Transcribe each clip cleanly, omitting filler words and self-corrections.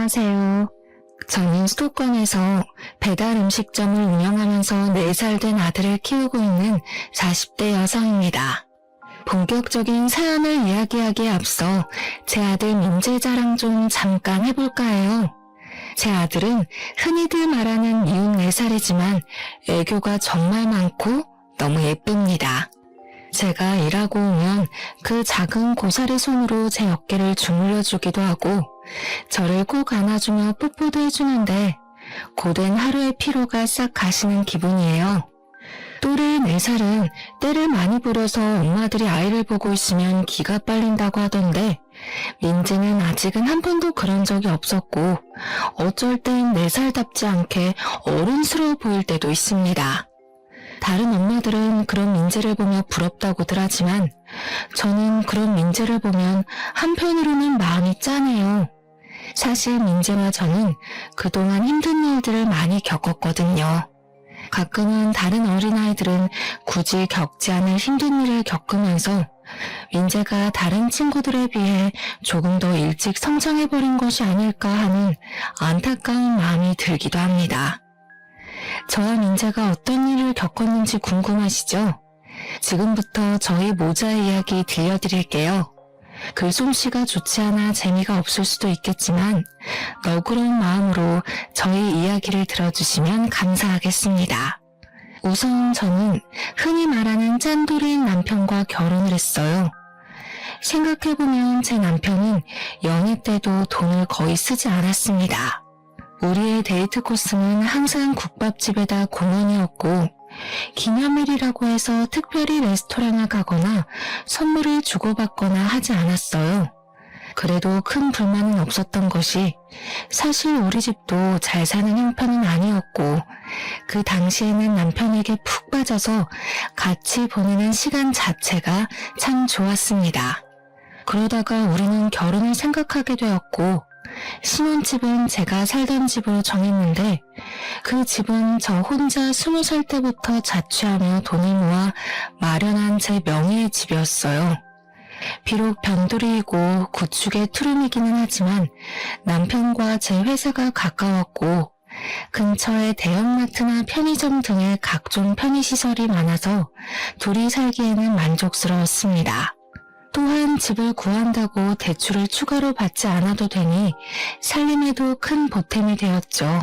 안녕하세요. 저는 수도권에서 배달 음식점을 운영하면서 4살 된 아들을 키우고 있는 40대 여성입니다. 본격적인 사연을 이야기하기에 앞서 제 아들 민재 자랑 좀 잠깐 해볼까 해요. 제 아들은 흔히들 말하는 미운 4살이지만 애교가 정말 많고 너무 예쁩니다. 제가 일하고 오면 그 작은 고사리 손으로 제 어깨를 주물러 주기도 하고 저를 꼭 안아주며 뽀뽀도 해주는데 고된 하루의 피로가 싹 가시는 기분이에요. 또래 4살은 때를 많이 부려서 엄마들이 아이를 보고 있으면 기가 빨린다고 하던데 민지는 아직은 한 번도 그런 적이 없었고 어쩔 땐 4살답지 않게 어른스러워 보일 때도 있습니다. 다른 엄마들은 그런 민재를 보며 부럽다고들 하지만 저는 그런 민재를 보면 한편으로는 마음이 짠해요. 사실 민재와 저는 그동안 힘든 일들을 많이 겪었거든요. 가끔은 다른 어린아이들은 굳이 겪지 않을 힘든 일을 겪으면서 민재가 다른 친구들에 비해 조금 더 일찍 성장해버린 것이 아닐까 하는 안타까운 마음이 들기도 합니다. 저와 민재가 어떤 일을 겪었는지 궁금하시죠? 지금부터 저희 모자의 이야기 들려드릴게요. 글솜씨가 좋지 않아 재미가 없을 수도 있겠지만 너그러운 마음으로 저희 이야기를 들어주시면 감사하겠습니다. 우선 저는 흔히 말하는 짠돌이인 남편과 결혼을 했어요. 생각해보면 제 남편은 연애 때도 돈을 거의 쓰지 않았습니다. 우리의 데이트 코스는 항상 국밥집에다 공원이었고 기념일이라고 해서 특별히 레스토랑을 가거나 선물을 주고받거나 하지 않았어요. 그래도 큰 불만은 없었던 것이 사실 우리 집도 잘 사는 형편은 아니었고 그 당시에는 남편에게 푹 빠져서 같이 보내는 시간 자체가 참 좋았습니다. 그러다가 우리는 결혼을 생각하게 되었고 신혼집은 제가 살던 집으로 정했는데 그 집은 저 혼자 20살 때부터 자취하며 돈을 모아 마련한 제 명의의 집이었어요. 비록 변두리이고 구축의 투룸이기는 하지만 남편과 제 회사가 가까웠고 근처에 대형마트나 편의점 등의 각종 편의시설이 많아서 둘이 살기에는 만족스러웠습니다. 또한 집을 구한다고 대출을 추가로 받지 않아도 되니 살림에도 큰 보탬이 되었죠.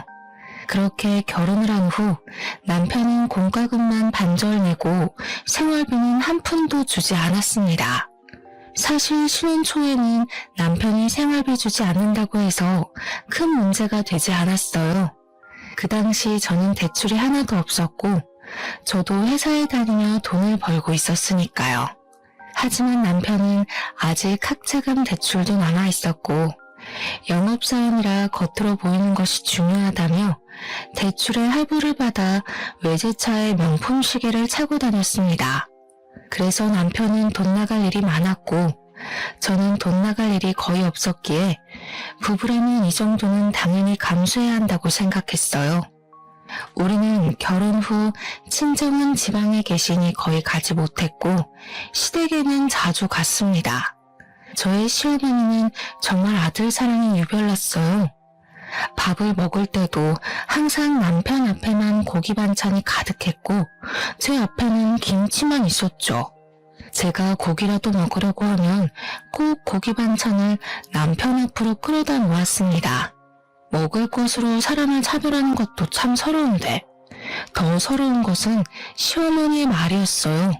그렇게 결혼을 한 후 남편은 공과금만 반절 내고 생활비는 한 푼도 주지 않았습니다. 사실 신혼 초에는 남편이 생활비 주지 않는다고 해서 큰 문제가 되지 않았어요. 그 당시 저는 대출이 하나도 없었고 저도 회사에 다니며 돈을 벌고 있었으니까요. 하지만 남편은 아직 학자금 대출도 남아있었고 영업사원이라 겉으로 보이는 것이 중요하다며 대출에 할부를 받아 외제차에 명품 시계를 차고 다녔습니다. 그래서 남편은 돈 나갈 일이 많았고 저는 돈 나갈 일이 거의 없었기에 부부라면 이 정도는 당연히 감수해야 한다고 생각했어요. 우리는 결혼 후 친정은 지방에 계시니 거의 가지 못했고 시댁에는 자주 갔습니다. 저의 시어머니는 정말 아들 사랑이 유별났어요. 밥을 먹을 때도 항상 남편 앞에만 고기 반찬이 가득했고 제 앞에는 김치만 있었죠. 제가 고기라도 먹으려고 하면 꼭 고기 반찬을 남편 앞으로 끌어다 놓았습니다. 먹을 것으로 사람을 차별하는 것도 참 서러운데 더 서러운 것은 시어머니의 말이었어요.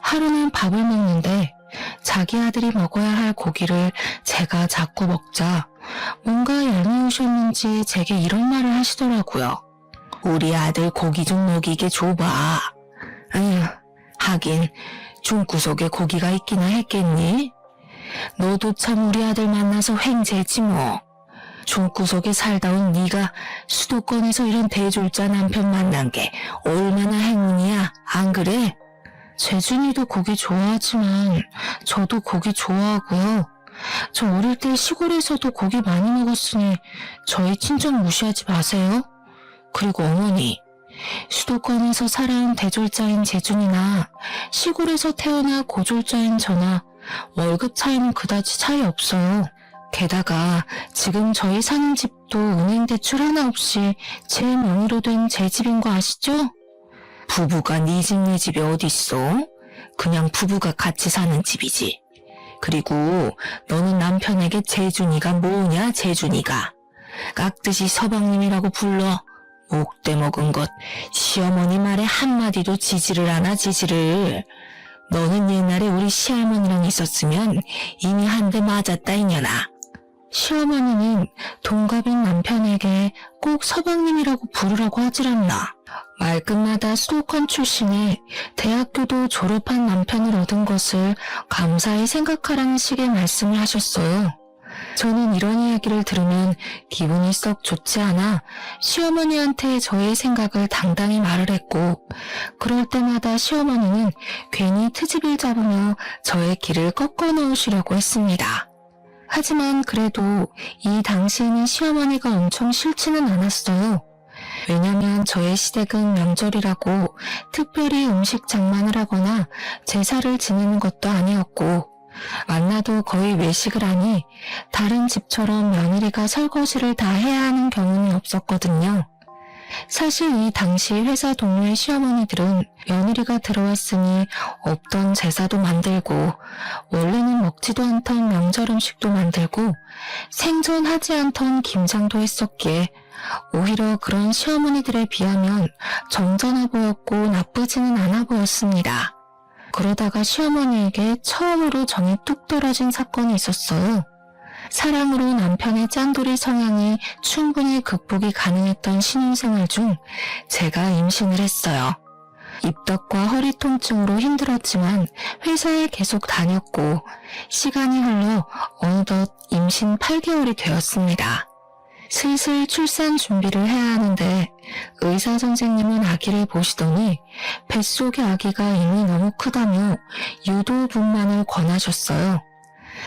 하루는 밥을 먹는데 자기 아들이 먹어야 할 고기를 제가 자꾸 먹자 뭔가 얄미우셨는지 제게 이런 말을 하시더라고요. 우리 아들 고기 좀 먹이게 줘봐. 하긴 중구석에 고기가 있기나 했겠니? 너도 참 우리 아들 만나서 횡재지 뭐. 중구석에 살다 온 네가 수도권에서 이런 대졸자 남편 만난 게 얼마나 행운이야, 안 그래? 재준이도 고기 좋아하지만 저도 고기 좋아하고요. 저 어릴 때 시골에서도 고기 많이 먹었으니 저희 친정 무시하지 마세요. 그리고 어머니, 수도권에서 살아온 대졸자인 재준이나 시골에서 태어나 고졸자인 저나 월급 차이는 그다지 차이 없어요. 게다가 지금 저희 사는 집도 은행 대출 하나 없이 제 명의로 된 제 집인 거 아시죠? 부부가 네 집 내 집이 어딨어? 그냥 부부가 같이 사는 집이지. 그리고 너는 남편에게 재준이가 뭐냐, 재준이가. 깍듯이 서방님이라고 불러. 목대 먹은 것, 시어머니 말에 한마디도 지지를 않아, 지지를. 너는 옛날에 우리 시할머니랑 있었으면 이미 한 대 맞았다, 이년아. 시어머니는 동갑인 남편에게 꼭 서방님이라고 부르라고 하질 않나. 말끝마다 수도권 출신의 대학교도 졸업한 남편을 얻은 것을 감사히 생각하라는 식의 말씀을 하셨어요. 저는 이런 이야기를 들으면 기분이 썩 좋지 않아 시어머니한테 저의 생각을 당당히 말을 했고, 그럴 때마다 시어머니는 괜히 트집을 잡으며 저의 길을 꺾어 놓으시려고 했습니다. 하지만 그래도 이 당시에는 시어머니가 엄청 싫지는 않았어요. 왜냐면 저의 시댁은 명절이라고 특별히 음식 장만을 하거나 제사를 지내는 것도 아니었고, 만나도 거의 외식을 하니 다른 집처럼 며느리가 설거지를 다 해야 하는 경우는 없었거든요. 사실 이 당시 회사 동료의 시어머니들은 며느리가 들어왔으니 없던 제사도 만들고, 원래는 먹지도 않던 명절 음식도 만들고, 생전하지 않던 김장도 했었기에 오히려 그런 시어머니들에 비하면 정전해 보였고 나쁘지는 않아 보였습니다. 그러다가 시어머니에게 처음으로 정이 뚝 떨어진 사건이 있었어요. 사랑으로 남편의 짠돌이 성향이 충분히 극복이 가능했던 신혼생활 중 제가 임신을 했어요. 입덧과 허리 통증으로 힘들었지만 회사에 계속 다녔고, 시간이 흘러 어느덧 임신 8개월이 되었습니다. 슬슬 출산 준비를 해야 하는데 의사 선생님은 아기를 보시더니 뱃속의 아기가 이미 너무 크다며 유도분만을 권하셨어요.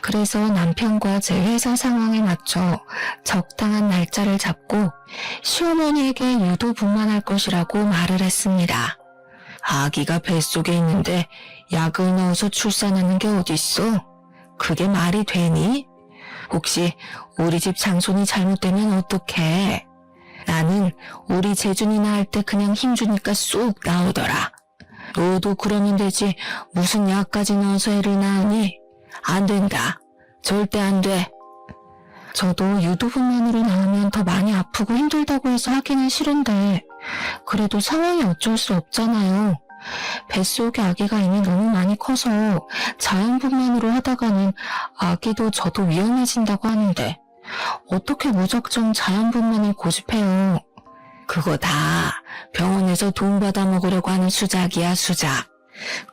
그래서 남편과 제 회사 상황에 맞춰 적당한 날짜를 잡고 시어머니에게 유도분만할 것이라고 말을 했습니다. 아기가 뱃속에 있는데 약을 넣어서 출산하는 게 어딨어? 그게 말이 되니? 혹시 우리 집 장손이 잘못되면 어떡해? 나는 우리 재준이 낳을 때 그냥 힘주니까 쏙 나오더라. 너도 그러면 되지 무슨 약까지 넣어서 애를 낳으니? 안 된다. 절대 안 돼. 저도 유도분만으로 낳으면 더 많이 아프고 힘들다고 해서 하기는 싫은데 그래도 상황이 어쩔 수 없잖아요. 뱃속에 아기가 이미 너무 많이 커서 자연분만으로 하다가는 아기도 저도 위험해진다고 하는데 어떻게 무작정 자연분만을 고집해요. 그거 다 병원에서 돈 받아 먹으려고 하는 수작이야, 수작.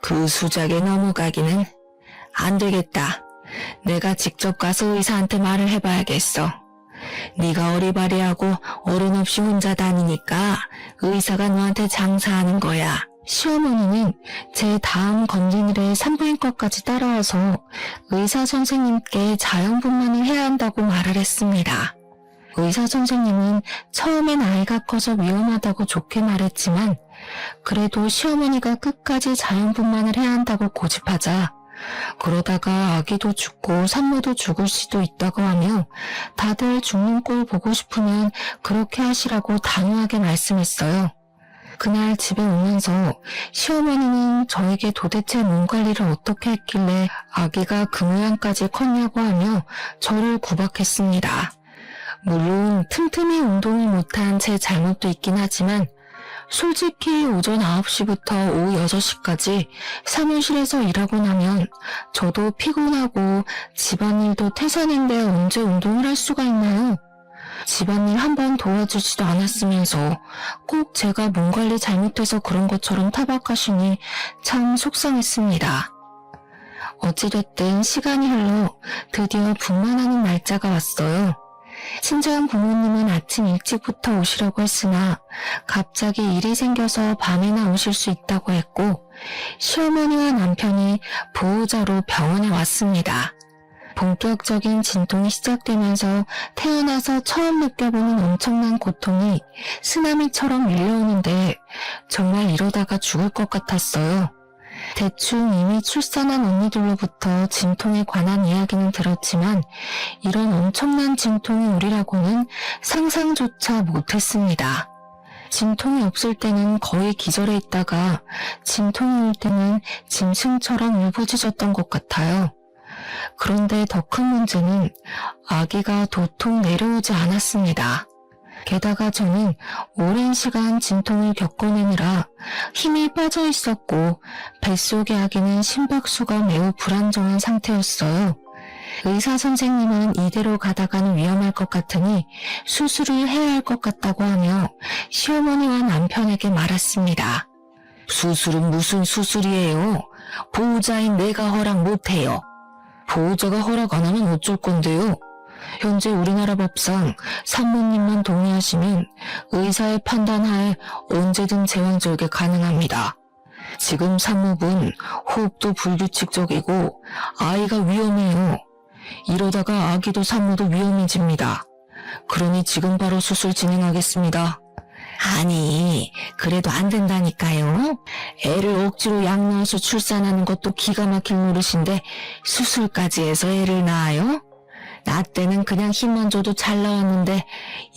그 수작에 넘어가기는 안 되겠다. 내가 직접 가서 의사한테 말을 해봐야겠어. 네가 어리바리하고 어른 없이 혼자 다니니까 의사가 너한테 장사하는 거야. 시어머니는 제 다음 검진일에 산부인과까지 따라와서 의사 선생님께 자연분만을 해야 한다고 말을 했습니다. 의사 선생님은 처음엔 아이가 커서 위험하다고 좋게 말했지만 그래도 시어머니가 끝까지 자연분만을 해야 한다고 고집하자 그러다가 아기도 죽고 산모도 죽을 수도 있다고 하며 다들 죽는 꼴 보고 싶으면 그렇게 하시라고 단호하게 말씀했어요. 그날 집에 오면서 시어머니는 저에게 도대체 몸 관리를 어떻게 했길래 아기가 그 모양까지 컸냐고 하며 저를 구박했습니다. 물론 틈틈이 운동을 못한 제 잘못도 있긴 하지만 솔직히 오전 9시부터 오후 6시까지 사무실에서 일하고 나면 저도 피곤하고 집안일도 태산인데 언제 운동을 할 수가 있나요? 집안일 한 번 도와주지도 않았으면서 꼭 제가 몸 관리 잘못해서 그런 것처럼 타박하시니 참 속상했습니다. 어찌됐든 시간이 흘러 드디어 분만하는 날짜가 왔어요. 친정 부모님은 아침 일찍부터 오시려고 했으나 갑자기 일이 생겨서 밤에나 오실 수 있다고 했고 시어머니와 남편이 보호자로 병원에 왔습니다. 본격적인 진통이 시작되면서 태어나서 처음 느껴보는 엄청난 고통이 쓰나미처럼 밀려오는데 정말 이러다가 죽을 것 같았어요. 대충 이미 출산한 언니들로부터 진통에 관한 이야기는 들었지만 이런 엄청난 진통이 오리라고는 상상조차 못했습니다. 진통이 없을 때는 거의 기절해 있다가 진통이 올 때는 짐승처럼 울부짖었던 것 같아요. 그런데 더 큰 문제는 아기가 도통 내려오지 않았습니다. 게다가 저는 오랜 시간 진통을 겪어내느라 힘이 빠져 있었고 뱃속의 아기는 심박수가 매우 불안정한 상태였어요. 의사 선생님은 이대로 가다가는 위험할 것 같으니 수술을 해야 할 것 같다고 하며 시어머니와 남편에게 말했습니다. 수술은 무슨 수술이에요? 보호자인 내가 허락 못해요. 보호자가 허락 안 하면 어쩔 건데요? 현재 우리나라 법상 산모님만 동의하시면 의사의 판단하에 언제든 제왕절개 가능합니다. 지금 산모분 호흡도 불규칙적이고 아이가 위험해요. 이러다가 아기도 산모도 위험해집니다. 그러니 지금 바로 수술 진행하겠습니다. 아니, 그래도 안 된다니까요. 애를 억지로 약 넣어서 출산하는 것도 기가 막힐 노릇인데 수술까지 해서 애를 낳아요? 나 때는 그냥 힘만 줘도 잘 나왔는데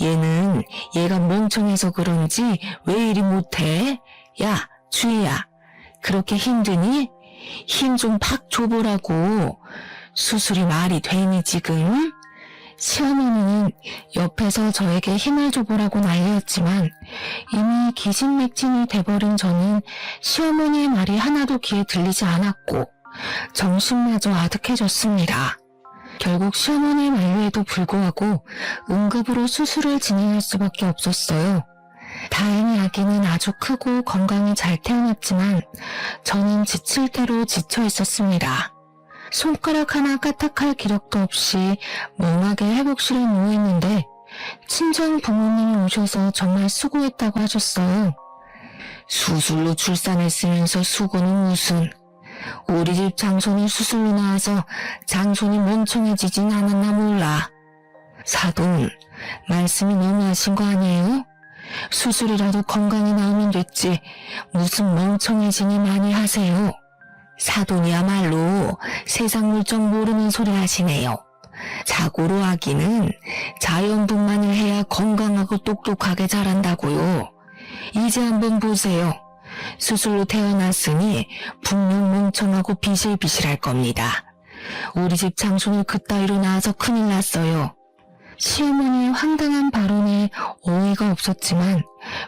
얘는 얘가 멍청해서 그런지 왜 이리 못해? 야, 주희야, 그렇게 힘드니? 힘 좀 팍 줘보라고. 수술이 말이 되니 지금? 시어머니는 옆에서 저에게 힘을 줘보라고 난리였지만 이미 기진맥진이 돼버린 저는 시어머니의 말이 하나도 귀에 들리지 않았고 정신마저 아득해졌습니다. 결국 시어머니의 만류에도 불구하고 응급으로 수술을 진행할 수밖에 없었어요. 다행히 아기는 아주 크고 건강히 잘 태어났지만 저는 지칠 대로 지쳐 있었습니다. 손가락 하나 까딱할 기력도 없이 멍하게 회복실에 누워있는데 친정 부모님이 오셔서 정말 수고했다고 하셨어요. 수술로 출산했으면서 수고는 무슨. 우리 집 장손이 수술로 나와서 장손이 멍청해지진 않았나 몰라. 사돈, 말씀이 너무하신 거 아니에요? 수술이라도 건강히 나오면 됐지 무슨 멍청해지니 많이 하세요. 사돈이야말로 세상 물정 모르는 소리 하시네요. 자고로 아기는 자연분만을 해야 건강하고 똑똑하게 자란다고요. 이제 한번 보세요. 수술로 태어났으니 분명 멍청하고 비실비실할 겁니다. 우리 집 장손을 그따위로 낳아서 큰일 났어요. 시어머니의 황당한 발언에 어이가 없었지만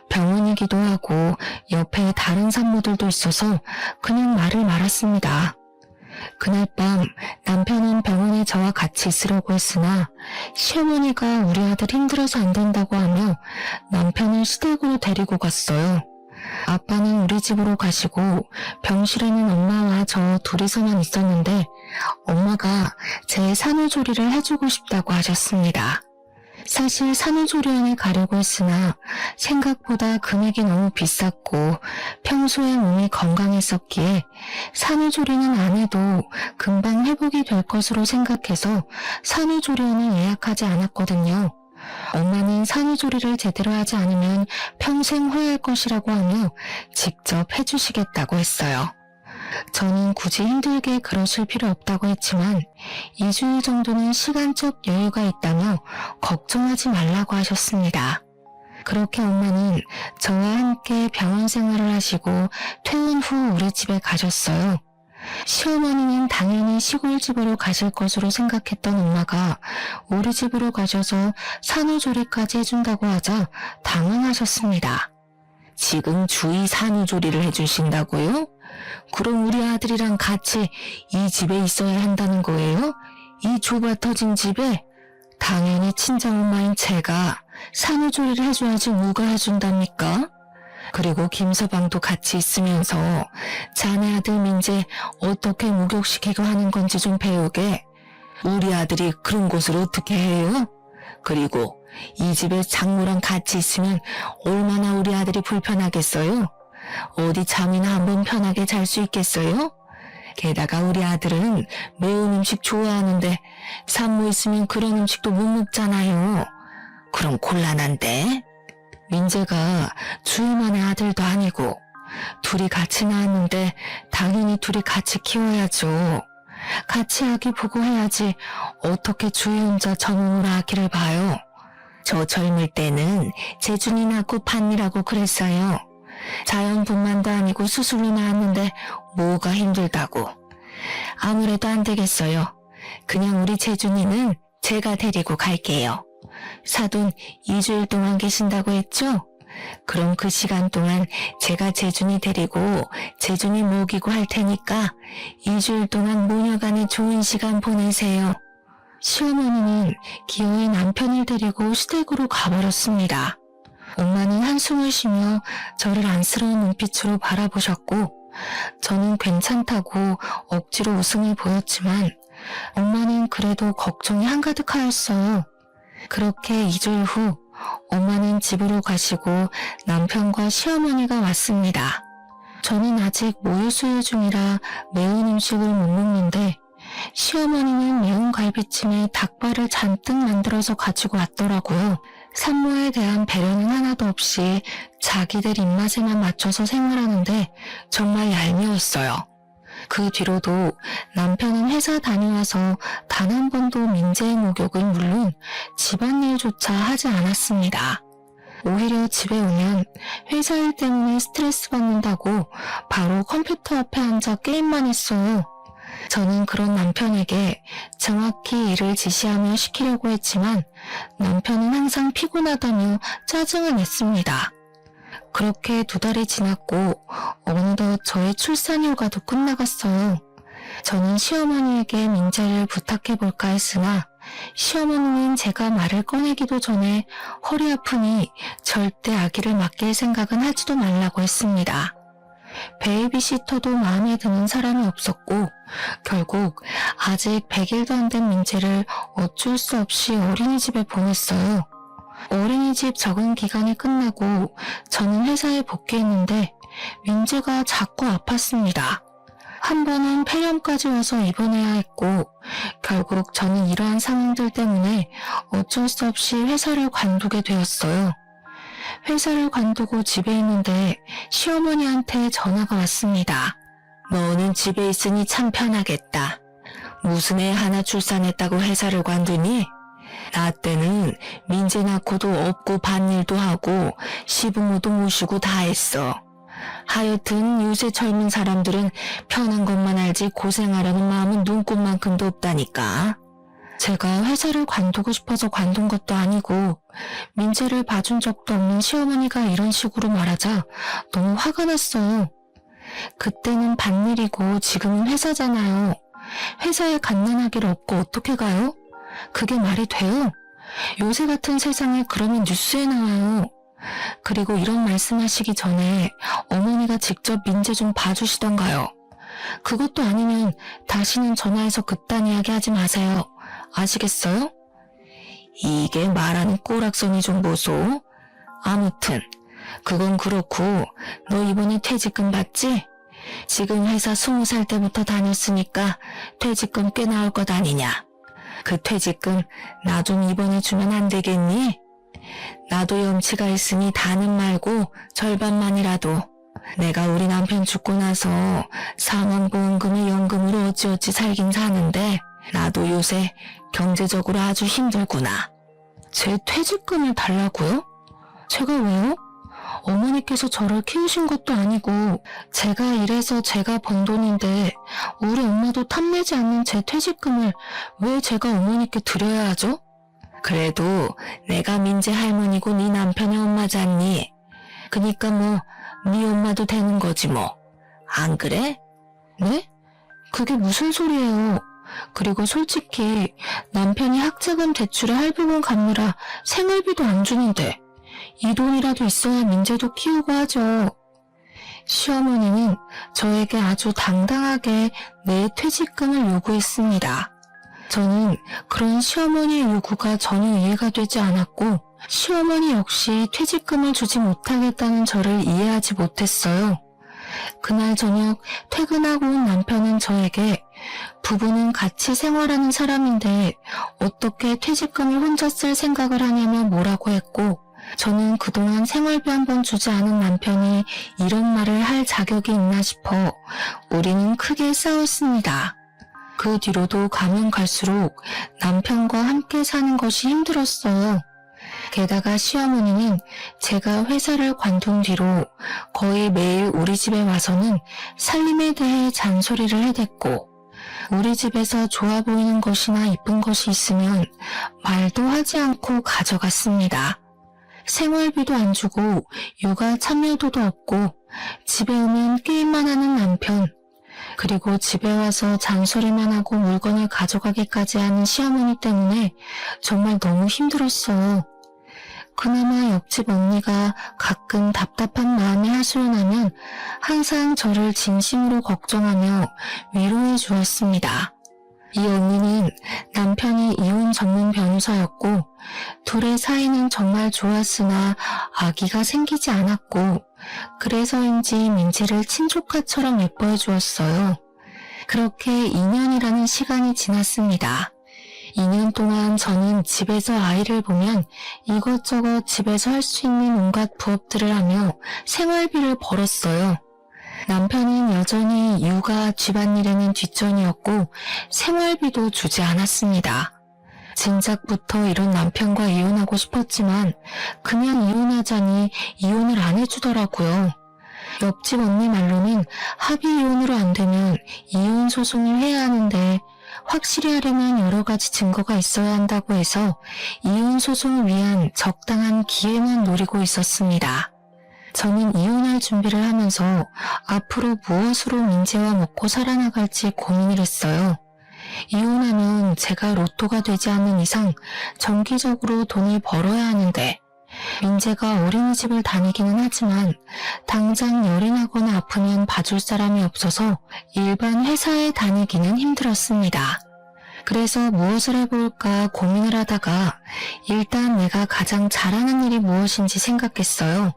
병원이기도 하고 옆에 다른 산모들도 있어서 그냥 말을 말았습니다. 그날 밤 남편은 병원에 저와 같이 있으려고 했으나 시어머니가 우리 아들 힘들어서 안 된다고 하며 남편을 시댁으로 데리고 갔어요. 아빠는 우리 집으로 가시고 병실에는 엄마와 저 둘이서만 있었는데 엄마가 제 산후조리를 해주고 싶다고 하셨습니다. 사실 산후조리원에 가려고 했으나 생각보다 금액이 너무 비쌌고 평소에 몸이 건강했었기에 산후조리는 안 해도 금방 회복이 될 것으로 생각해서 산후조리원을 예약하지 않았거든요. 엄마는 산후조리를 제대로 하지 않으면 평생 후회할 것이라고 하며 직접 해주시겠다고 했어요. 저는 굳이 힘들게 그러실 필요 없다고 했지만 2주일 정도는 시간적 여유가 있다며 걱정하지 말라고 하셨습니다. 그렇게 엄마는 저와 함께 병원 생활을 하시고 퇴원 후 우리 집에 가셨어요. 시어머니는 당연히 시골집으로 가실 것으로 생각했던 엄마가 우리 집으로 가셔서 산후조리까지 해준다고 하자 당황하셨습니다. 지금 주의 산후조리를 해주신다고요? 그럼 우리 아들이랑 같이 이 집에 있어야 한다는 거예요? 이 좁아 터진 집에? 당연히 친정엄마인 제가 산후조리를 해줘야지 누가 해준답니까? 그리고 김서방도 같이 있으면서 자네 아들 민재 어떻게 목욕시키고 하는 건지 좀 배우게. 우리 아들이 그런 것을 어떻게 해요? 그리고 이 집에 장모랑 같이 있으면 얼마나 우리 아들이 불편하겠어요? 어디 잠이나 한번 편하게 잘 수 있겠어요? 게다가 우리 아들은 매운 음식 좋아하는데 산모 있으면 그런 음식도 못 먹잖아요. 그럼 곤란한데? 민재가 주희만의 아들도 아니고 둘이 같이 낳았는데 당연히 둘이 같이 키워야죠. 같이 아기 보고 해야지 어떻게 주희 혼자 저놈으로 아기를 봐요. 저 젊을 때는 재준이 낳고 판이라고 그랬어요. 자연분만도 아니고 수술로 낳았는데 뭐가 힘들다고. 아무래도 안 되겠어요. 그냥 우리 재준이는 제가 데리고 갈게요. 사돈 2주일 동안 계신다고 했죠? 그럼 그 시간 동안 제가 재준이 데리고 재준이 먹이고 할 테니까 2주일 동안 모녀간에 좋은 시간 보내세요. 시어머니는 기어이 남편을 데리고 시댁으로 가버렸습니다. 엄마는 한숨을 쉬며 저를 안쓰러운 눈빛으로 바라보셨고 저는 괜찮다고 억지로 웃음을 보였지만 엄마는 그래도 걱정이 한가득하였어요. 그렇게 2주일 후 엄마는 집으로 가시고 남편과 시어머니가 왔습니다. 저는 아직 모유 수유 중이라 매운 음식을 못 먹는데 시어머니는 매운 갈비찜에 닭발을 잔뜩 만들어서 가지고 왔더라고요. 산모에 대한 배려는 하나도 없이 자기들 입맛에만 맞춰서 생활하는데 정말 얄미웠어요. 그 뒤로도 남편은 회사 다녀와서 단 한 번도 민재의 목욕은 물론 집안일조차 하지 않았습니다. 오히려 집에 오면 회사 일 때문에 스트레스 받는다고 바로 컴퓨터 앞에 앉아 게임만 했어요. 저는 그런 남편에게 정확히 일을 지시하며 시키려고 했지만 남편은 항상 피곤하다며 짜증을 냈습니다. 그렇게 2달이 지났고 어느덧 저의 출산 휴가도 끝나갔어요. 저는 시어머니에게 민재를 부탁해볼까 했으나 시어머니는 제가 말을 꺼내기도 전에 허리 아프니 절대 아기를 맡길 생각은 하지도 말라고 했습니다. 베이비시터도 마음에 드는 사람이 없었고 결국 아직 100일도 안 된 민재를 어쩔 수 없이 어린이집에 보냈어요. 어린이집 적응 기간이 끝나고 저는 회사에 복귀했는데 민재가 자꾸 아팠습니다. 한 번은 폐렴까지 와서 입원해야 했고 결국 저는 이러한 상황들 때문에 어쩔 수 없이 회사를 관두게 되었어요. 회사를 관두고 집에 있는데 시어머니한테 전화가 왔습니다. 너는 집에 있으니 참 편하겠다. 무슨 애 하나 출산했다고 회사를 관두니? 나 때는 민재 낳고도 없고 밭일도 하고 시부모도 모시고 다 했어. 하여튼 요새 젊은 사람들은 편한 것만 알지 고생하려는 마음은 눈꼽만큼도 없다니까. 제가 회사를 관두고 싶어서 관둔 것도 아니고 민재를 봐준 적도 없는 시어머니가 이런 식으로 말하자 너무 화가 났어요. 그때는 밭일이고 지금은 회사잖아요. 회사에 갓난아기를 업고 어떻게 가요? 그게 말이 돼요? 요새 같은 세상에 그러면 뉴스에 나와요. 그리고 이런 말씀하시기 전에 어머니가 직접 민재 좀 봐주시던가요. 그것도 아니면 다시는 전화해서 그딴 이야기 하지 마세요. 아시겠어요? 이게 말하는 꼬락선이 좀 보소. 아무튼 그건 그렇고 너 이번에 퇴직금 받지? 지금 회사 20살 때부터 다녔으니까 퇴직금 꽤 나올 것 아니냐. 그 퇴직금 나 좀 이번에 주면 안 되겠니? 나도 염치가 있으니 다는 말고 절반만이라도. 내가 우리 남편 죽고 나서 사망보험금을 연금으로 어찌어찌 살긴 사는데 나도 요새 경제적으로 아주 힘들구나. 제 퇴직금을 달라고요? 제가 왜요? 어머니께서 저를 키우신 것도 아니고 제가 일해서 제가 번 돈인데 우리 엄마도 탐내지 않는 제 퇴직금을 왜 제가 어머니께 드려야 하죠? 그래도 내가 민재 할머니고 네 남편의 엄마잖니. 그니까 뭐 네 엄마도 되는 거지 뭐. 안 그래? 네? 그게 무슨 소리예요. 그리고 솔직히 남편이 학자금 대출에 할부금 갚느라 생활비도 안 주는데 이 돈이라도 있어야 민재도 키우고 하죠. 시어머니는 저에게 아주 당당하게 내 퇴직금을 요구했습니다. 저는 그런 시어머니의 요구가 전혀 이해가 되지 않았고 시어머니 역시 퇴직금을 주지 못하겠다는 저를 이해하지 못했어요. 그날 저녁 퇴근하고 온 남편은 저에게 부부는 같이 생활하는 사람인데 어떻게 퇴직금을 혼자 쓸 생각을 하냐며 뭐라고 했고 저는 그동안 생활비 한 번 주지 않은 남편이 이런 말을 할 자격이 있나 싶어 우리는 크게 싸웠습니다. 그 뒤로도 가면 갈수록 남편과 함께 사는 것이 힘들었어요. 게다가 시어머니는 제가 회사를 관둔 뒤로 거의 매일 우리 집에 와서는 살림에 대해 잔소리를 해댔고, 우리 집에서 좋아 보이는 것이나 이쁜 것이 있으면 말도 하지 않고 가져갔습니다. 생활비도 안 주고 육아 참여도도 없고 집에 오면 게임만 하는 남편, 그리고 집에 와서 잔소리만 하고 물건을 가져가기까지 하는 시어머니 때문에 정말 너무 힘들었어요. 그나마 옆집 언니가 가끔 답답한 마음에 하소연하면 항상 저를 진심으로 걱정하며 위로해 주었습니다. 이 언니는 남편이 이혼 전문 변호사였고 둘의 사이는 정말 좋았으나 아기가 생기지 않았고 그래서인지 민지를 친조카처럼 예뻐해 주었어요. 그렇게 2년이라는 시간이 지났습니다. 2년 동안 저는 집에서 아이를 보면 이것저것 집에서 할 수 있는 온갖 부업들을 하며 생활비를 벌었어요. 남편은 여전히 육아, 집안일에는 뒷전이었고 생활비도 주지 않았습니다. 진작부터 이런 남편과 이혼하고 싶었지만 그냥 이혼하자니 이혼을 안 해주더라고요. 옆집 언니 말로는 합의 이혼으로 안 되면 이혼 소송을 해야 하는데 확실히 하려면 여러 가지 증거가 있어야 한다고 해서 이혼 소송을 위한 적당한 기회만 노리고 있었습니다. 저는 이혼할 준비를 하면서 앞으로 무엇으로 민재와 먹고 살아나갈지 고민을 했어요. 이혼하면 제가 로또가 되지 않는 이상 정기적으로 돈을 벌어야 하는데 민재가 어린이집을 다니기는 하지만 당장 열이 나거나 아프면 봐줄 사람이 없어서 일반 회사에 다니기는 힘들었습니다. 그래서 무엇을 해볼까 고민을 하다가 일단 내가 가장 잘하는 일이 무엇인지 생각했어요.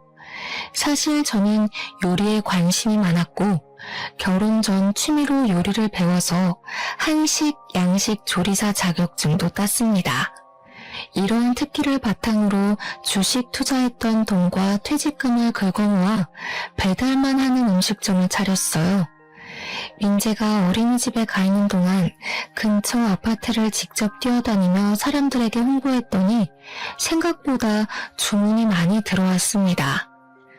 사실 저는 요리에 관심이 많았고 결혼 전 취미로 요리를 배워서 한식, 양식 조리사 자격증도 땄습니다. 이러한 특기를 바탕으로 주식 투자했던 돈과 퇴직금을 긁어모아 배달만 하는 음식점을 차렸어요. 민재가 어린이집에 가 있는 동안 근처 아파트를 직접 뛰어다니며 사람들에게 홍보했더니 생각보다 주문이 많이 들어왔습니다.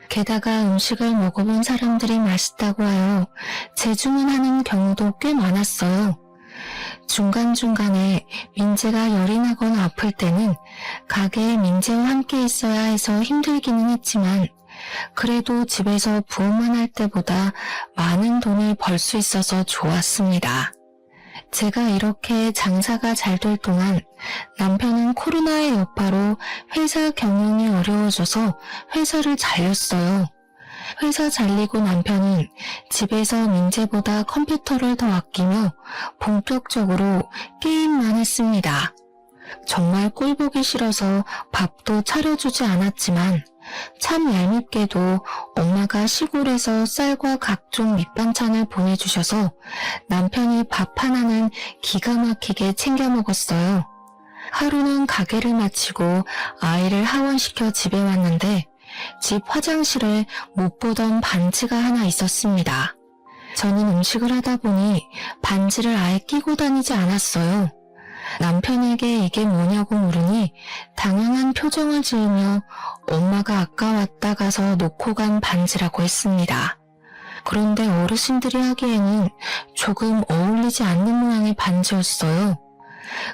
게다가 음식을 먹어본 사람들이 맛있다고 하여 재주문하는 경우도 꽤 많았어요. 중간중간에 민재가 열이 나거나 아플 때는 가게에 민재와 함께 있어야 해서 힘들기는 했지만 그래도 집에서 부업만 할 때보다 많은 돈을 벌 수 있어서 좋았습니다. 제가 이렇게 장사가 잘 될 동안 남편은 코로나의 여파로 회사 경영이 어려워져서 회사를 잘렸어요. 회사 잘리고 남편은 집에서 민재보다 컴퓨터를 더 아끼며 본격적으로 게임만 했습니다. 정말 꼴보기 싫어서 밥도 차려주지 않았지만 참 얄밉게도 엄마가 시골에서 쌀과 각종 밑반찬을 보내주셔서 남편이 밥 하나는 기가 막히게 챙겨 먹었어요. 하루는 가게를 마치고 아이를 하원시켜 집에 왔는데 집 화장실에 못 보던 반지가 하나 있었습니다. 저는 음식을 하다 보니 반지를 아예 끼고 다니지 않았어요. 남편에게 이게 뭐냐고 물으니 당황한 표정을 지으며 엄마가 아까 왔다 가서 놓고 간 반지라고 했습니다. 그런데 어르신들이 하기에는 조금 어울리지 않는 모양의 반지였어요.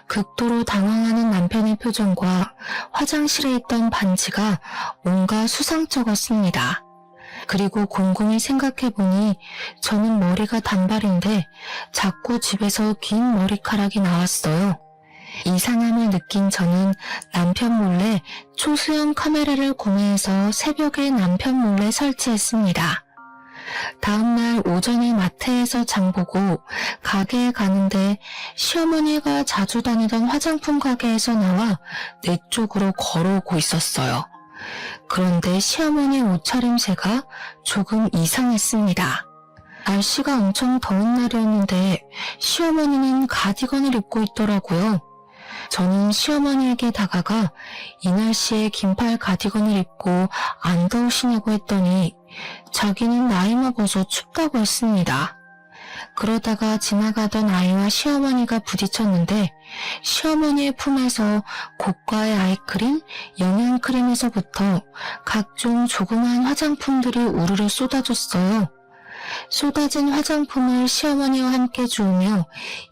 극도로 당황하는 남편의 표정과 화장실에 있던 반지가 뭔가 수상쩍었습니다. 그리고 곰곰이 생각해보니 저는 머리가 단발인데 자꾸 집에서 긴 머리카락이 나왔어요. 이상함을 느낀 저는 남편 몰래 초소형 카메라를 구매해서 새벽에 남편 몰래 설치했습니다. 다음날 오전에 마트에서 장보고 가게에 가는데 시어머니가 자주 다니던 화장품 가게에서 나와 내 쪽으로 걸어오고 있었어요. 그런데 시어머니 옷차림새가 조금 이상했습니다. 날씨가 엄청 더운 날이었는데 시어머니는 가디건을 입고 있더라고요. 저는 시어머니에게 다가가 이 날씨에 긴팔 가디건을 입고 안 더우시냐고 했더니 자기는 나이 먹어서 춥다고 했습니다. 그러다가 지나가던 아이와 시어머니가 부딪혔는데 시어머니의 품에서 고가의 아이크림, 영양크림에서부터 각종 조그만 화장품들이 우르르 쏟아졌어요. 쏟아진 화장품을 시어머니와 함께 주우며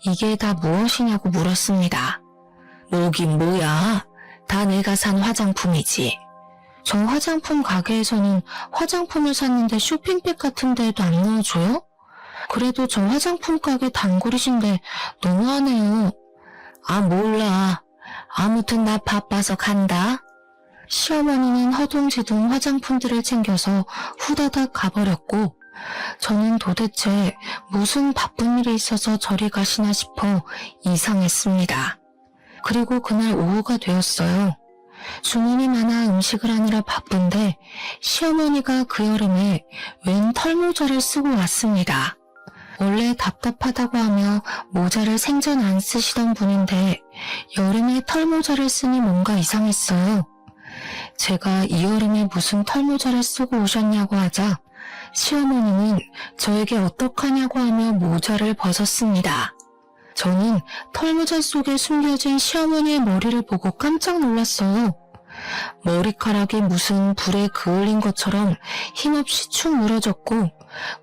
이게 다 무엇이냐고 물었습니다. 뭐긴 뭐야? 다 내가 산 화장품이지. 저 화장품 가게에서는 화장품을 샀는데 쇼핑백 같은 데에도 안 넣어줘요? 그래도 저 화장품 가게 단골이신데 너무하네요. 아 몰라. 아무튼 나 바빠서 간다. 시어머니는 허둥지둥 화장품들을 챙겨서 후다닥 가버렸고 저는 도대체 무슨 바쁜 일이 있어서 저리 가시나 싶어 이상했습니다. 그리고 그날 오후가 되었어요. 주문이 많아 음식을 하느라 바쁜데 시어머니가 그 여름에 웬 털모자를 쓰고 왔습니다. 원래 답답하다고 하며 모자를 생전 안 쓰시던 분인데 여름에 털모자를 쓰니 뭔가 이상했어요. 제가 이 여름에 무슨 털모자를 쓰고 오셨냐고 하자 시어머니는 저에게 어떡하냐고 하며 모자를 벗었습니다. 저는 털모자 속에 숨겨진 시어머니의 머리를 보고 깜짝 놀랐어요. 머리카락이 무슨 불에 그을린 것처럼 힘없이 축 늘어졌고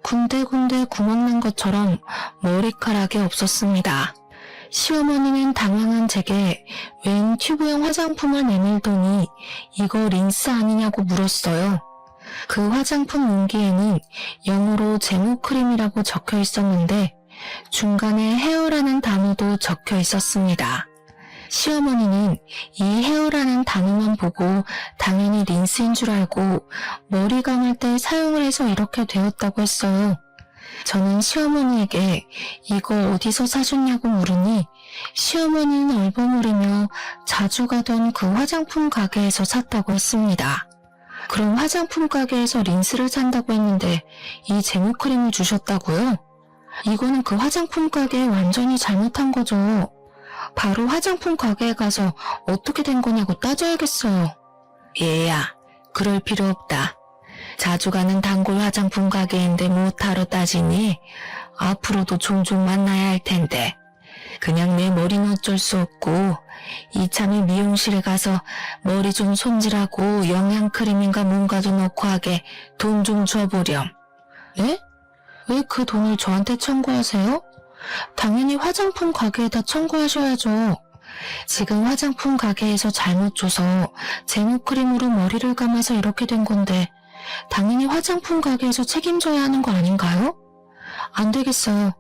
군데군데 구멍난 것처럼 머리카락이 없었습니다. 시어머니는 당황한 제게 웬 튜브형 화장품을 내밀더니 이거 린스 아니냐고 물었어요. 그 화장품 용기에는 영어로 제모크림이라고 적혀 있었는데 중간에 헤어라는 단어도 적혀 있었습니다. 시어머니는 이 헤어라는 단어만 보고 당연히 린스인 줄 알고 머리 감을 때 사용을 해서 이렇게 되었다고 했어요. 저는 시어머니에게 이거 어디서 사셨냐고 물으니 시어머니는 얼버무리며 자주 가던 그 화장품 가게에서 샀다고 했습니다. 그럼 화장품 가게에서 린스를 산다고 했는데 이 제모크림을 주셨다고요? 이거는 그 화장품 가게에 완전히 잘못한 거죠. 바로 화장품 가게에 가서 어떻게 된 거냐고 따져야겠어요. 얘야, 그럴 필요 없다. 자주 가는 단골 화장품 가게인데 뭐하러 따지니? 앞으로도 종종 만나야 할 텐데. 그냥 내 머리는 어쩔 수 없고 이참에 미용실에 가서 머리 좀 손질하고 영양크림인가 뭔가 좀 넣고 하게 돈 좀 줘보렴. 네? 왜 그 돈을 저한테 청구하세요? 당연히 화장품 가게에다 청구하셔야죠. 지금 화장품 가게에서 잘못 줘서 제모크림으로 머리를 감아서 이렇게 된 건데 당연히 화장품 가게에서 책임져야 하는 거 아닌가요? 안 되겠어요.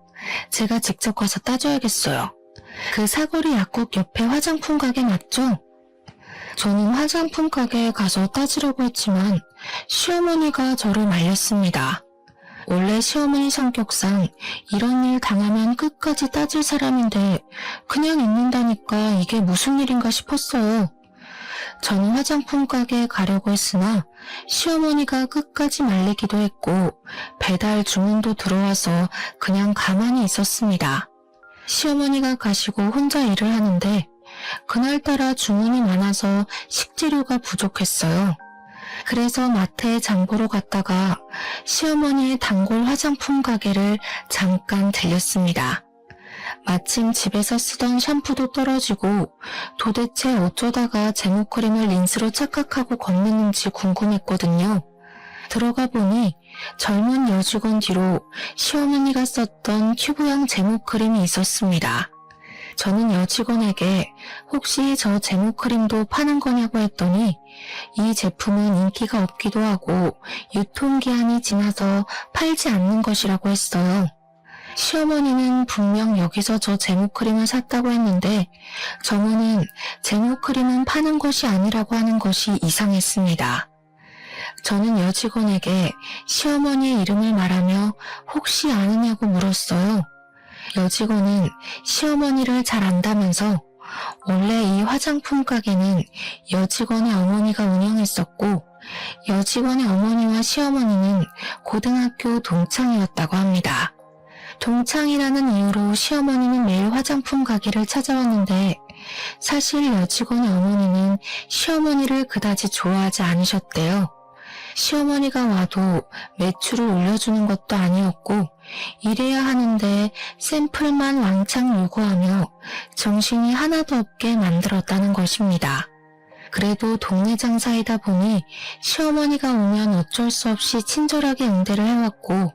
제가 직접 가서 따져야겠어요. 그 사거리 약국 옆에 화장품 가게 맞죠? 저는 화장품 가게에 가서 따지려고 했지만 시어머니가 저를 말렸습니다. 원래 시어머니 성격상 이런 일 당하면 끝까지 따질 사람인데 그냥 있는다니까 이게 무슨 일인가 싶었어요. 저는 화장품 가게에 가려고 했으나 시어머니가 끝까지 말리기도 했고 배달 주문도 들어와서 그냥 가만히 있었습니다. 시어머니가 가시고 혼자 일을 하는데 그날따라 주문이 많아서 식재료가 부족했어요. 그래서 마트에 장 보러 갔다가 시어머니의 단골 화장품 가게를 잠깐 들렸습니다. 마침 집에서 쓰던 샴푸도 떨어지고 도대체 어쩌다가 제모크림을 린스로 착각하고 건넸는지 궁금했거든요. 들어가 보니 젊은 여직원 뒤로 시어머니가 썼던 튜브형 제모크림이 있었습니다. 저는 여직원에게 혹시 저 제모크림도 파는 거냐고 했더니 이 제품은 인기가 없기도 하고 유통기한이 지나서 팔지 않는 것이라고 했어요. 시어머니는 분명 여기서 저 제모크림을 샀다고 했는데 저는 제모크림은 파는 것이 아니라고 하는 것이 이상했습니다. 저는 여직원에게 시어머니의 이름을 말하며 혹시 아느냐고 물었어요. 여직원은 시어머니를 잘 안다면서 원래 이 화장품 가게는 여직원의 어머니가 운영했었고 여직원의 어머니와 시어머니는 고등학교 동창이었다고 합니다. 동창이라는 이유로 시어머니는 매일 화장품 가게를 찾아왔는데 사실 여직원의 어머니는 시어머니를 그다지 좋아하지 않으셨대요. 시어머니가 와도 매출을 올려주는 것도 아니었고 이래야 하는데 샘플만 왕창 요구하며 정신이 하나도 없게 만들었다는 것입니다. 그래도 동네 장사이다 보니 시어머니가 오면 어쩔 수 없이 친절하게 응대를 해왔고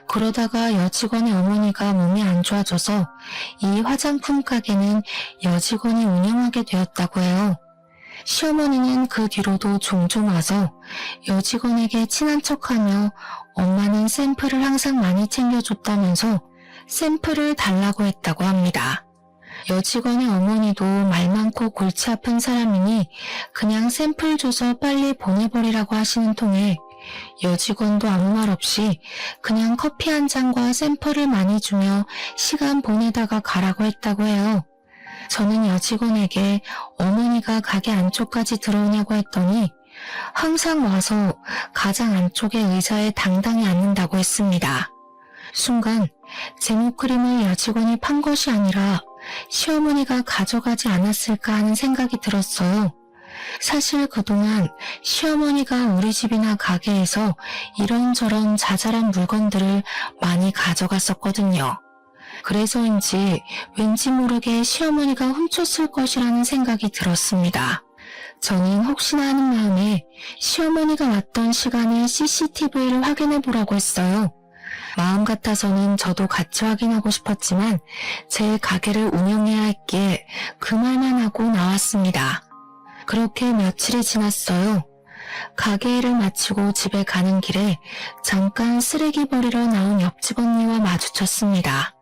그러다가 여직원의 어머니가 몸이 안 좋아져서 이 화장품 가게는 여직원이 운영하게 되었다고 해요. 시어머니는 그 뒤로도 종종 와서 여직원에게 친한 척하며 엄마는 샘플을 항상 많이 챙겨줬다면서 샘플을 달라고 했다고 합니다. 여직원의 어머니도 말 많고 골치 아픈 사람이니 그냥 샘플 줘서 빨리 보내버리라고 하시는 통에 여직원도 아무 말 없이 그냥 커피 한 잔과 샘플을 많이 주며 시간 보내다가 가라고 했다고 해요. 저는 여직원에게 어머니가 가게 안쪽까지 들어오냐고 했더니 항상 와서 가장 안쪽의 의자에 당당히 앉는다고 했습니다. 순간 제모크림을 여직원이 판 것이 아니라 시어머니가 가져가지 않았을까 하는 생각이 들었어요. 사실 그동안 시어머니가 우리 집이나 가게에서 이런저런 자잘한 물건들을 많이 가져갔었거든요. 그래서인지 왠지 모르게 시어머니가 훔쳤을 것이라는 생각이 들었습니다. 저는 혹시나 하는 마음에 시어머니가 왔던 시간에 CCTV를 확인해 보라고 했어요. 마음 같아서는 저도 같이 확인하고 싶었지만 제 가게를 운영해야 했기에 그 말만 하고 나왔습니다. 그렇게 며칠이 지났어요. 가게 일을 마치고 집에 가는 길에 잠깐 쓰레기 버리러 나온 옆집 언니와 마주쳤습니다.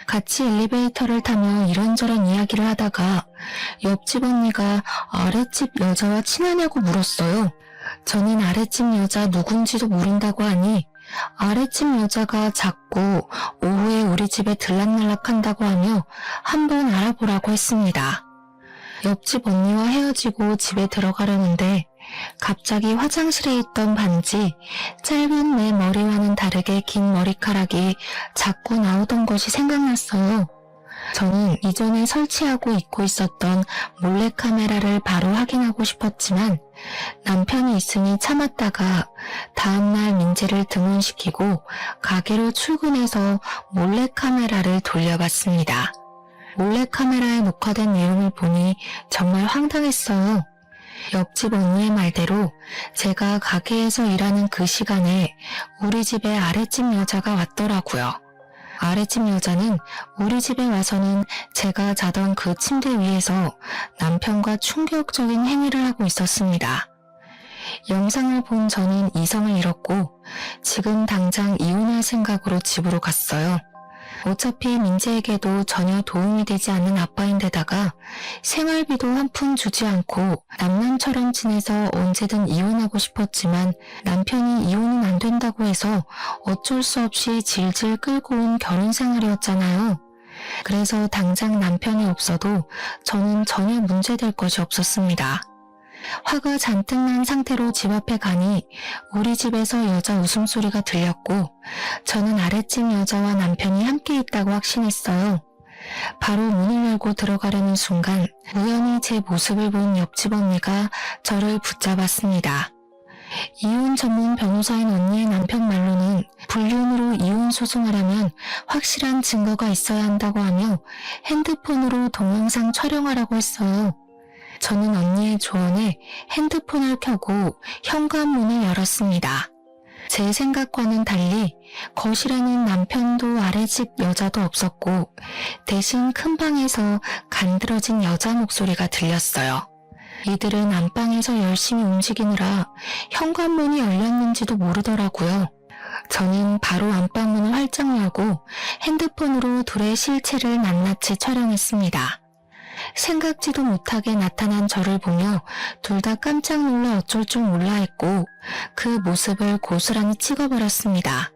같이 엘리베이터를 타며 이런저런 이야기를 하다가 옆집 언니가 아랫집 여자와 친하냐고 물었어요. 저는 아랫집 여자 누군지도 모른다고 하니 아랫집 여자가 자꾸 오후에 우리 집에 들락날락한다고 하며 한번 알아보라고 했습니다. 옆집 언니와 헤어지고 집에 들어가려는데 갑자기 화장실에 있던 반지, 짧은 내 머리와는 다르게 긴 머리카락이 자꾸 나오던 것이 생각났어요. 저는 이전에 설치하고 입고 있었던 몰래카메라를 바로 확인하고 싶었지만 남편이 있으니 참았다가 다음날 민재를 등원시키고 가게로 출근해서 몰래카메라를 돌려봤습니다. 몰래카메라에 녹화된 내용을 보니 정말 황당했어요. 옆집 언니의 말대로 제가 가게에서 일하는 그 시간에 우리 집에 아랫집 여자가 왔더라고요. 아랫집 여자는 우리 집에 와서는 제가 자던 그 침대 위에서 남편과 충격적인 행위를 하고 있었습니다. 영상을 본 저는 이성을 잃었고 지금 당장 이혼할 생각으로 집으로 갔어요. 어차피 민재에게도 전혀 도움이 되지 않는 아빠인데다가 생활비도 한 푼 주지 않고 남남처럼 지내서 언제든 이혼하고 싶었지만 남편이 이혼은 안 된다고 해서 어쩔 수 없이 질질 끌고 온 결혼 생활이었잖아요. 그래서 당장 남편이 없어도 저는 전혀 문제될 것이 없었습니다. 화가 잔뜩 난 상태로 집 앞에 가니 우리 집에서 여자 웃음소리가 들렸고 저는 아랫집 여자와 남편이 함께 있다고 확신했어요. 바로 문을 열고 들어가려는 순간 우연히 제 모습을 본 옆집 언니가 저를 붙잡았습니다. 이혼 전문 변호사인 언니의 남편 말로는 불륜으로 이혼 소송하려면 확실한 증거가 있어야 한다고 하며 핸드폰으로 동영상 촬영하라고 했어요. 저는 언니의 조언에 핸드폰을 켜고 현관문을 열었습니다. 제 생각과는 달리 거실에는 남편도 아랫집 여자도 없었고 대신 큰 방에서 간드러진 여자 목소리가 들렸어요. 이들은 안방에서 열심히 움직이느라 현관문이 열렸는지도 모르더라고요. 저는 바로 안방문을 활짝 열고 핸드폰으로 둘의 실체를 낱낱이 촬영했습니다. 생각지도 못하게 나타난 저를 보며 둘 다 깜짝 놀라 어쩔 줄 몰라 했고 그 모습을 고스란히 찍어버렸습니다.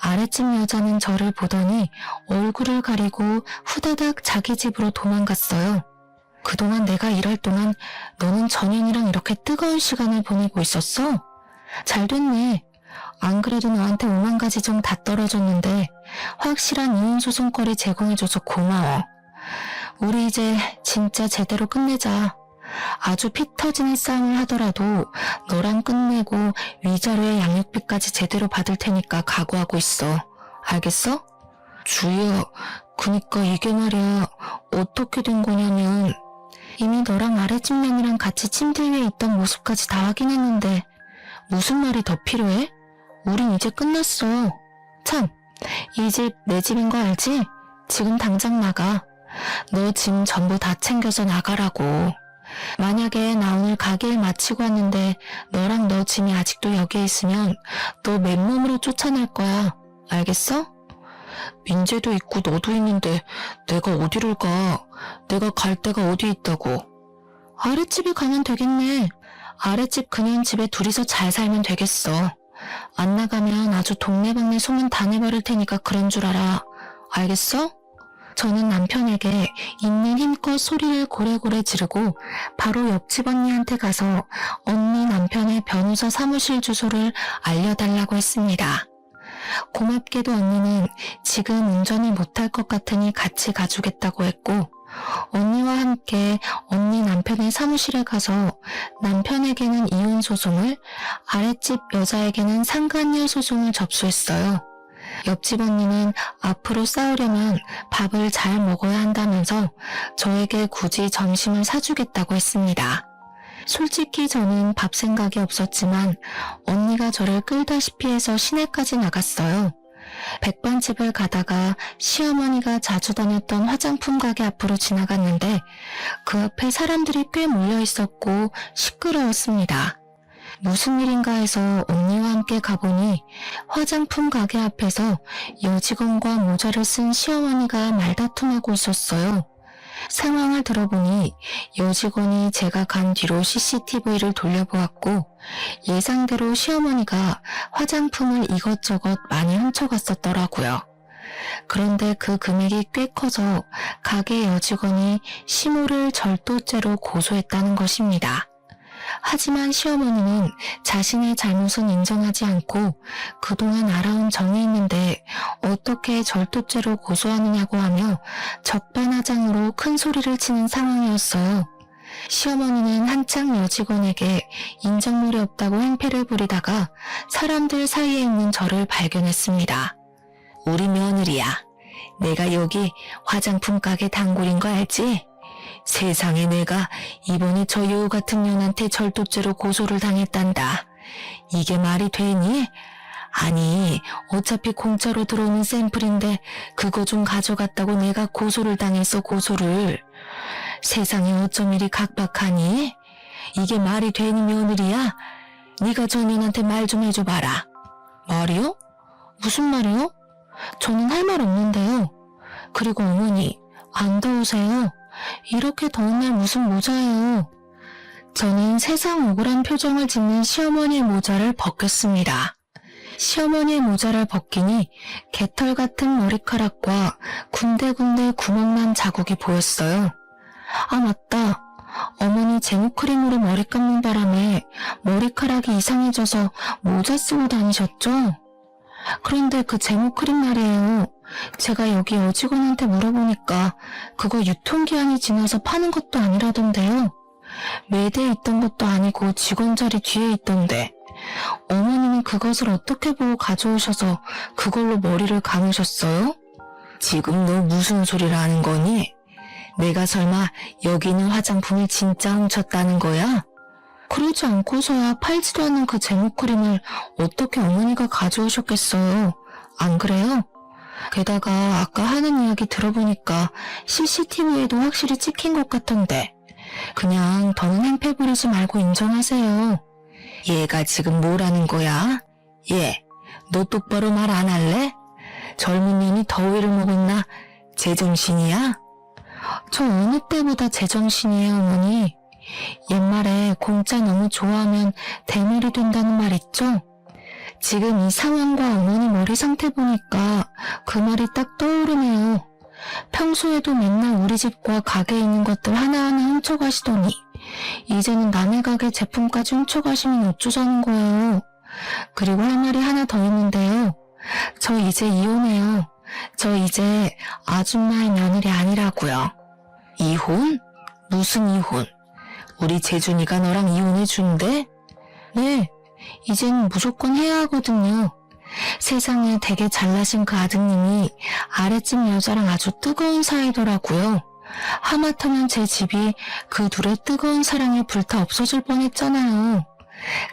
아랫집 여자는 저를 보더니 얼굴을 가리고 후다닥 자기 집으로 도망갔어요. 그동안 내가 일할 동안 너는 전현이랑 이렇게 뜨거운 시간을 보내고 있었어? 잘 됐네. 안 그래도 너한테 5만 가지 정 다 떨어졌는데 확실한 이혼 소송거리 제공해줘서 고마워. 우리 이제 진짜 제대로 끝내자. 아주 피 터지는 싸움을 하더라도 너랑 끝내고 위자료의 양육비까지 제대로 받을 테니까 각오하고 있어. 알겠어? 주희야, 그니까 이게 말이야. 어떻게 된 거냐면 이미 너랑 아랫집 년이랑 같이 침대 위에 있던 모습까지 다 확인했는데 무슨 말이 더 필요해? 우린 이제 끝났어. 참, 이 집 내 집인 거 알지? 지금 당장 나가. 너 짐 전부 다 챙겨서 나가라고. 만약에 나 오늘 가게 일 마치고 왔는데 너랑 너 짐이 아직도 여기에 있으면 너 맨몸으로 쫓아낼 거야. 알겠어? 민재도 있고 너도 있는데 내가 어디를 가? 내가 갈 데가 어디 있다고? 아랫집에 가면 되겠네. 아랫집 그년 집에 둘이서 잘 살면 되겠어. 안 나가면 아주 동네방네 소문 다 내버릴 테니까 그런 줄 알아. 알겠어? 저는 남편에게 있는 힘껏 소리를 고래고래 지르고 바로 옆집 언니한테 가서 언니 남편의 변호사 사무실 주소를 알려달라고 했습니다. 고맙게도 언니는 지금 운전을 못할 것 같으니 같이 가주겠다고 했고 언니와 함께 언니 남편의 사무실에 가서 남편에게는 이혼 소송을, 아랫집 여자에게는 상간녀 소송을 접수했어요. 옆집 언니는 앞으로 싸우려면 밥을 잘 먹어야 한다면서 저에게 굳이 점심을 사주겠다고 했습니다. 솔직히 저는 밥 생각이 없었지만 언니가 저를 끌다시피 해서 시내까지 나갔어요. 백반집을 가다가 시어머니가 자주 다녔던 화장품 가게 앞으로 지나갔는데 그 앞에 사람들이 꽤 몰려 있었고 시끄러웠습니다. 무슨 일인가 해서 언니와 함께 가보니 화장품 가게 앞에서 여직원과 모자를 쓴 시어머니가 말다툼하고 있었어요. 상황을 들어보니 여직원이 제가 간 뒤로 CCTV를 돌려보았고 예상대로 시어머니가 화장품을 이것저것 많이 훔쳐갔었더라고요. 그런데 그 금액이 꽤 커서 가게 여직원이 시모를 절도죄로 고소했다는 것입니다. 하지만 시어머니는 자신의 잘못은 인정하지 않고 그동안 알아온 정이 있는데 어떻게 절도죄로 고소하느냐고 하며 적반하장으로 큰 소리를 치는 상황이었어요. 시어머니는 한창 여직원에게 인정물이 없다고 행패를 부리다가 사람들 사이에 있는 저를 발견했습니다. 우리 며느리야. 내가 여기 화장품 가게 단골인 거 알지? 세상에 내가 이번에 저 여우 같은 년한테 절도죄로 고소를 당했단다. 이게 말이 되니? 아니 어차피 공짜로 들어오는 샘플인데 그거 좀 가져갔다고 내가 고소를 당했어. 고소를. 세상에 어쩜 이리 각박하니? 이게 말이 되니 며느리야? 네가 저 년한테 말 좀 해줘봐라. 말이요? 무슨 말이요? 저는 할 말 없는데요. 그리고 어머니 안 더우세요? 이렇게 더운 날 무슨 모자예요? 저는 세상 억울한 표정을 짓는 시어머니의 모자를 벗겼습니다. 시어머니의 모자를 벗기니 개털 같은 머리카락과 군데군데 구멍난 자국이 보였어요. 아 맞다. 어머니 제모크림으로 머리 감는 바람에 머리카락이 이상해져서 모자 쓰고 다니셨죠? 그런데 그 제모크림 말이에요. 제가 여기 여직원한테 물어보니까 그거 유통기한이 지나서 파는 것도 아니라던데요. 매대에 있던 것도 아니고 직원 자리 뒤에 있던데 어머니는 그것을 어떻게 보고 가져오셔서 그걸로 머리를 감으셨어요? 지금 너 무슨 소리를 하는 거니? 내가 설마 여기 있는 화장품을 진짜 훔쳤다는 거야? 그러지 않고서야 팔지도 않는 그 제모크림을 어떻게 어머니가 가져오셨겠어요? 안 그래요? 게다가 아까 하는 이야기 들어보니까 CCTV에도 확실히 찍힌 것 같던데 그냥 더는 행패 부리지 말고 인정하세요. 얘가 지금 뭐라는 거야? 얘, 너 똑바로 말 안 할래? 젊은 년이 더위를 먹었나? 제정신이야? 저 어느 때보다 제정신이에요, 어머니. 옛말에 공짜 너무 좋아하면 대물이 된다는 말 있죠? 지금 이 상황과 어머니 머리 상태 보니까 그 말이 딱 떠오르네요. 평소에도 맨날 우리 집과 가게에 있는 것들 하나하나 훔쳐가시더니 이제는 남의 가게 제품까지 훔쳐가시면 어쩌자는 거예요. 그리고 할 말이 하나 더 있는데요. 저 이제 이혼해요. 저 이제 아줌마의 며느리 아니라고요. 이혼? 무슨 이혼? 우리 재준이가 너랑 이혼해준대? 네, 이젠 무조건 해야 하거든요. 세상에 되게 잘나신 그 아드님이 아랫집 여자랑 아주 뜨거운 사이더라고요. 하마터면 제 집이 그 둘의 뜨거운 사랑에 불타 없어질 뻔했잖아요.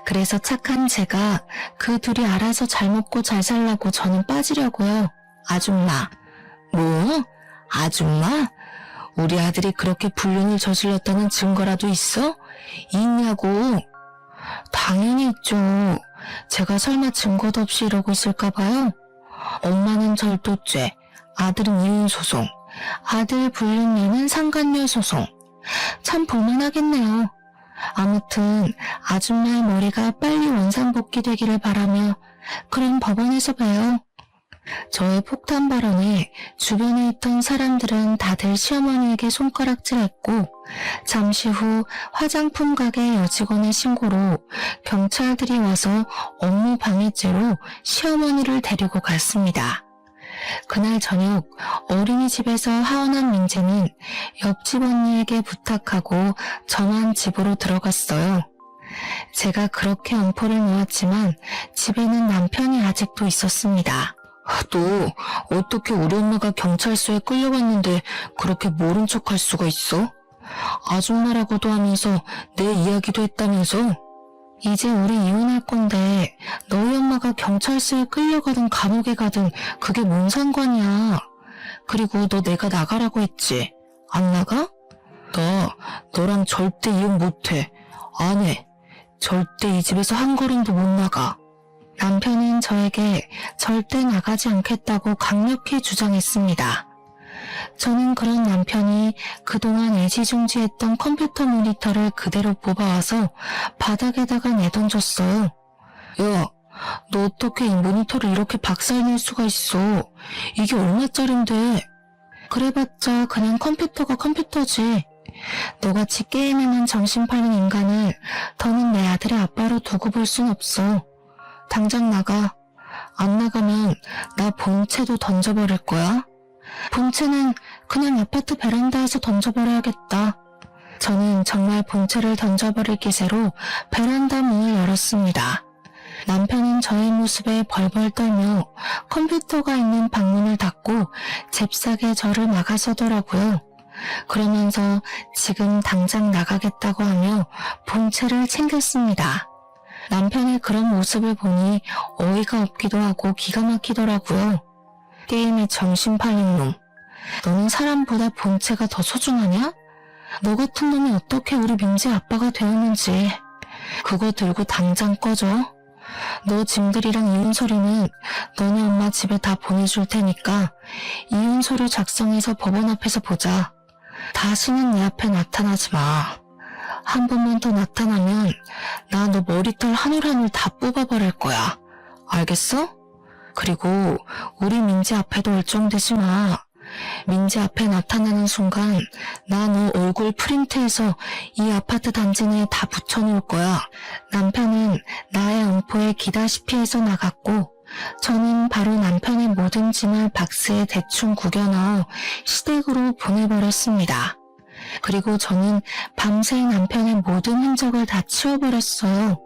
그래서 착한 제가 그 둘이 알아서 잘 먹고 잘 살라고 저는 빠지려고요. 아줌마. 뭐? 아줌마? 우리 아들이 그렇게 불륜을 저질렀다는 증거라도 있어? 있냐고. 당연히 있죠. 제가 설마 증거도 없이 이러고 있을까봐요? 엄마는 절도죄, 아들은 이혼소송, 아들 불륜녀는 상간녀 소송. 참 볼만하겠네요. 아무튼 아줌마의 머리가 빨리 원상복귀 되기를 바라며 그럼 법원에서 봬요. 저의 폭탄 발언에 주변에 있던 사람들은 다들 시어머니에게 손가락질했고 잠시 후 화장품 가게 여직원의 신고로 경찰들이 와서 업무 방해죄로 시어머니를 데리고 갔습니다. 그날 저녁 어린이집에서 하원한 민재는 옆집 언니에게 부탁하고 저만 집으로 들어갔어요. 제가 그렇게 엄포를 놓았지만 집에는 남편이 아직도 있었습니다. 너 어떻게 우리 엄마가 경찰서에 끌려갔는데 그렇게 모른 척할 수가 있어? 아줌마라고도 하면서 내 이야기도 했다면서? 이제 우리 이혼할 건데 너희 엄마가 경찰서에 끌려가든 감옥에 가든 그게 뭔 상관이야. 그리고 너 내가 나가라고 했지. 안 나가? 나 너랑 절대 이혼 못해. 안 해. 절대 이 집에서 한 걸음도 못 나가. 남편은 저에게 절대 나가지 않겠다고 강력히 주장했습니다. 저는 그런 남편이 그동안 애지중지했던 컴퓨터 모니터를 그대로 뽑아와서 바닥에다가 내던졌어요. 야, 너 어떻게 이 모니터를 이렇게 박살낼 수가 있어? 이게 얼마짜린데? 그래봤자 그냥 컴퓨터가 컴퓨터지. 너같이 게임에만 정신 팔린 인간을 더는 내 아들의 아빠로 두고 볼 순 없어. 당장 나가. 안 나가면 나 본체도 던져버릴 거야. 본체는 그냥 아파트 베란다에서 던져버려야겠다. 저는 정말 본체를 던져버릴 기세로 베란다 문을 열었습니다. 남편은 저의 모습에 벌벌 떨며 컴퓨터가 있는 방문을 닫고 잽싸게 저를 막아서더라고요. 그러면서 지금 당장 나가겠다고 하며 본체를 챙겼습니다. 남편의 그런 모습을 보니 어이가 없기도 하고 기가 막히더라고요. 게임에 정신 팔린 놈. 너는 사람보다 본체가 더 소중하냐? 너 같은 놈이 어떻게 우리 민재 아빠가 되었는지. 그거 들고 당장 꺼져. 너 짐들이랑 이혼 서류는 너네 엄마 집에 다 보내줄 테니까 이혼 서류 작성해서 법원 앞에서 보자. 다시는 내 앞에 나타나지 마. 한 번만 더 나타나면 나 너 머리털 한 올 한 올 다 뽑아버릴 거야. 알겠어? 그리고 우리 민재 앞에도 얼쩡대지 마. 민재 앞에 나타나는 순간 나 너 얼굴 프린트해서 이 아파트 단지 내에 다 붙여놓을 거야. 남편은 나의 엄포에 기다시피 해서 나갔고 저는 바로 남편의 모든 짐을 박스에 대충 구겨 넣어 시댁으로 보내버렸습니다. 그리고 저는 밤새 남편의 모든 흔적을 다 치워버렸어요.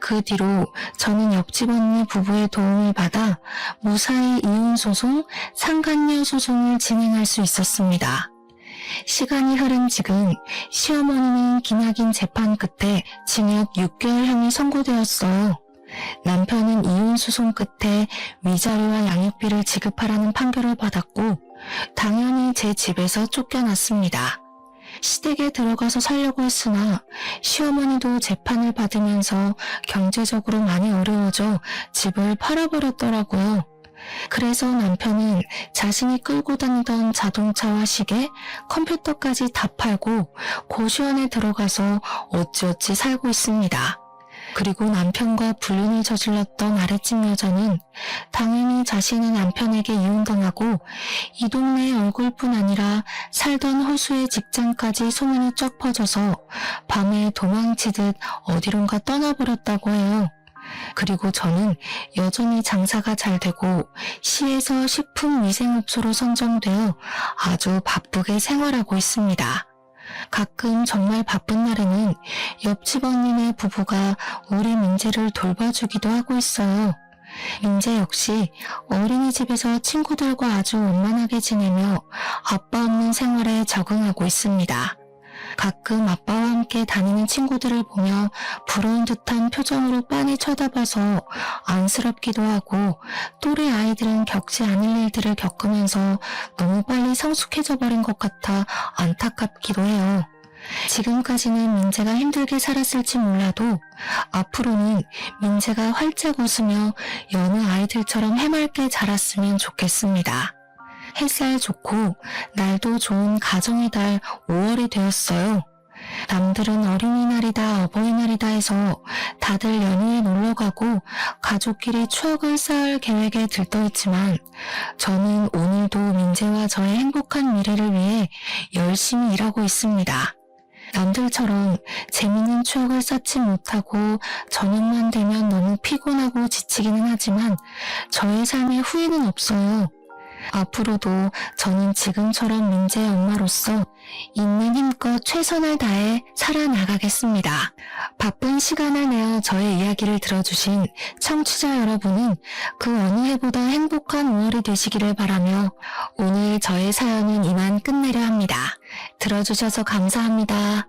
그 뒤로 저는 옆집 언니 부부의 도움을 받아 무사히 이혼소송, 상간녀 소송을 진행할 수 있었습니다. 시간이 흐른 지금 시어머니는 기나긴 재판 끝에 징역 6개월형이 선고되었어요. 남편은 이혼소송 끝에 위자료와 양육비를 지급하라는 판결을 받았고 당연히 제 집에서 쫓겨났습니다. 시댁에 들어가서 살려고 했으나 시어머니도 재판을 받으면서 경제적으로 많이 어려워져 집을 팔아버렸더라고요. 그래서 남편은 자신이 끌고 다니던 자동차와 시계, 컴퓨터까지 다 팔고 고시원에 들어가서 어찌어찌 살고 있습니다. 그리고 남편과 불륜을 저질렀던 아랫집 여자는 당연히 자신의 남편에게 이혼당하고 이 동네 얼굴뿐 아니라 살던 호수의 직장까지 소문이 쫙 퍼져서 밤에 도망치듯 어디론가 떠나버렸다고 해요. 그리고 저는 여전히 장사가 잘 되고 시에서 식품위생업소로 선정되어 아주 바쁘게 생활하고 있습니다. 가끔 정말 바쁜 날에는 옆집 언니네 부부가 우리 민재를 돌봐주기도 하고 있어요. 민재 역시 어린이집에서 친구들과 아주 원만하게 지내며 아빠 없는 생활에 적응하고 있습니다. 가끔 아빠와 함께 다니는 친구들을 보며 부러운 듯한 표정으로 빤히 쳐다봐서 안쓰럽기도 하고, 또래 아이들은 겪지 않을 일들을 겪으면서 너무 빨리 성숙해져 버린 것 같아 안타깝기도 해요. 지금까지는 민재가 힘들게 살았을지 몰라도 앞으로는 민재가 활짝 웃으며 여느 아이들처럼 해맑게 자랐으면 좋겠습니다. 햇살 좋고 날도 좋은 가정의 달 5월이 되었어요. 남들은 어린이날이다 어버이날이다 해서 다들 연휴에 놀러가고 가족끼리 추억을 쌓을 계획에 들떠있지만, 저는 오늘도 민재와 저의 행복한 미래를 위해 열심히 일하고 있습니다. 남들처럼 재밌는 추억을 쌓지 못하고 저녁만 되면 너무 피곤하고 지치기는 하지만 저의 삶에 후회는 없어요. 앞으로도 저는 지금처럼 민재의 엄마로서 있는 힘껏 최선을 다해 살아나가겠습니다. 바쁜 시간을 내어 저의 이야기를 들어주신 청취자 여러분은 그 어느 해보다 행복한 5월이 되시기를 바라며 오늘 저의 사연은 이만 끝내려 합니다. 들어주셔서 감사합니다.